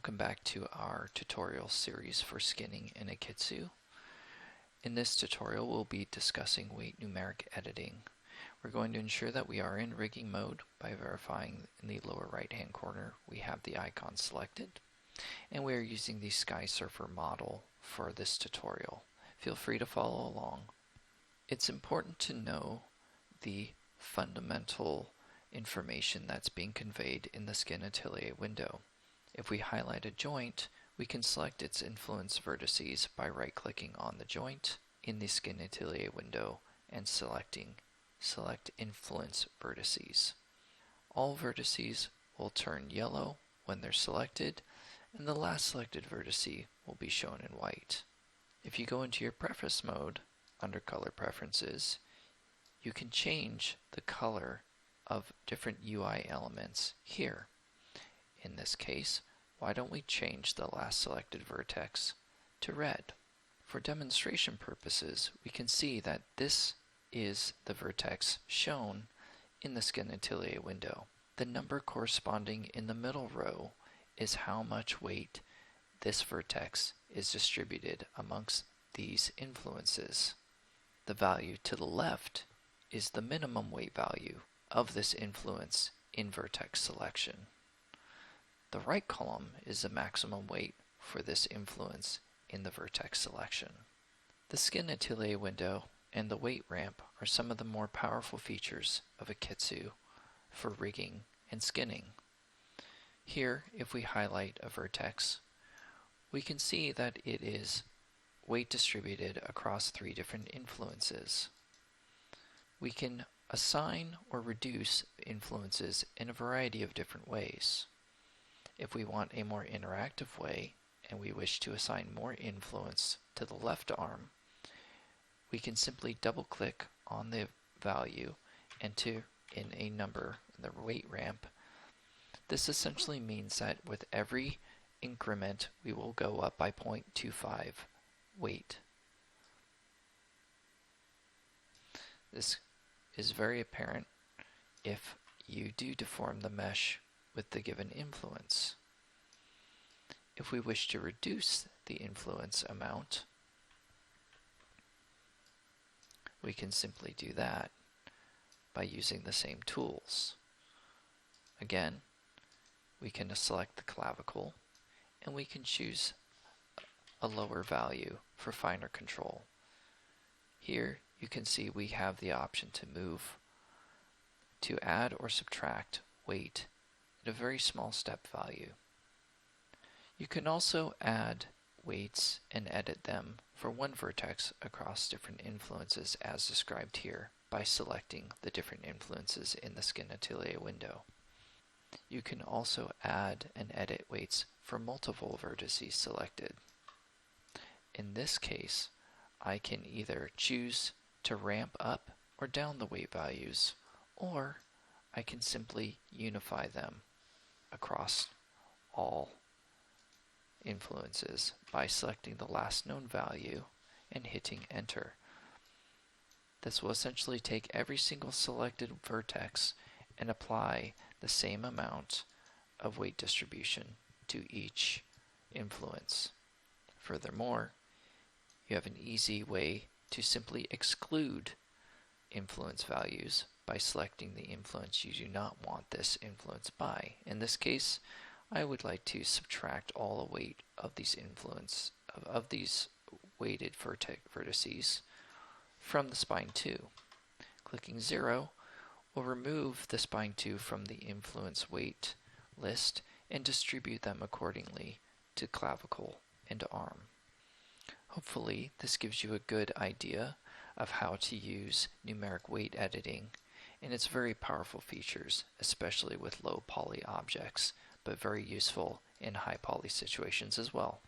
Welcome back to our tutorial series for skinning in akeytsu. In this tutorial we'll be discussing weight numeric editing. We're going to ensure that we are in rigging mode by verifying in the lower right hand corner we have the icon selected, and we are using the SkySurfer model for this tutorial. Feel free to follow along. It's important to know the fundamental information that's being conveyed in the Skin Atelier window. If we highlight a joint, we can select its influence vertices by right-clicking on the joint in the Skin Atelier window and Select Influence Vertices. All vertices will turn yellow when they're selected, and the last selected vertice will be shown in white. If you go into your preference mode, under Color Preferences, you can change the color of different UI elements here. In this case, why don't we change the last selected vertex to red? For demonstration purposes, we can see that this is the vertex shown in the Skin Atelier window. The number corresponding in the middle row is how much weight this vertex is distributed amongst these influences. The value to the left is the minimum weight value of this influence in vertex selection. The right column is the maximum weight for this influence in the vertex selection. The Skin Atelier window and the weight ramp are some of the more powerful features of akeytsu for rigging and skinning. Here, if we highlight a vertex, we can see that it is weight distributed across 3 different influences. We can assign or reduce influences in a variety of different ways. If we want a more interactive way and we wish to assign more influence to the left arm, we can simply double click on the value, enter in a number in the weight ramp. This essentially means that with every increment we will go up by 0.25 weight. This is very apparent if you do deform the mesh with the given influence. If we wish to reduce the influence amount, we can simply do that by using the same tools. Again, we can select the clavicle and we can choose a lower value for finer control. Here you can see we have the option to move, to add or subtract weight at a very small step value. You can also add weights and edit them for one vertex across different influences as described here by selecting the different influences in the Skin Atelier window. You can also add and edit weights for multiple vertices selected. In this case, I can either choose to ramp up or down the weight values, or I can simply unify them across all influences by selecting the last known value and hitting enter. This will essentially take every single selected vertex and apply the same amount of weight distribution to each influence. Furthermore, you have an easy way to simply exclude influence values by selecting the influence you do not want this influence by. In this case, I would like to subtract all the weight of these these weighted vertices from the spine 2. Clicking 0 will remove the spine 2 from the influence weight list and distribute them accordingly to clavicle and arm. Hopefully this gives you a good idea of how to use numeric weight editing and its very powerful features, especially with low poly objects, but very useful in high poly situations as well.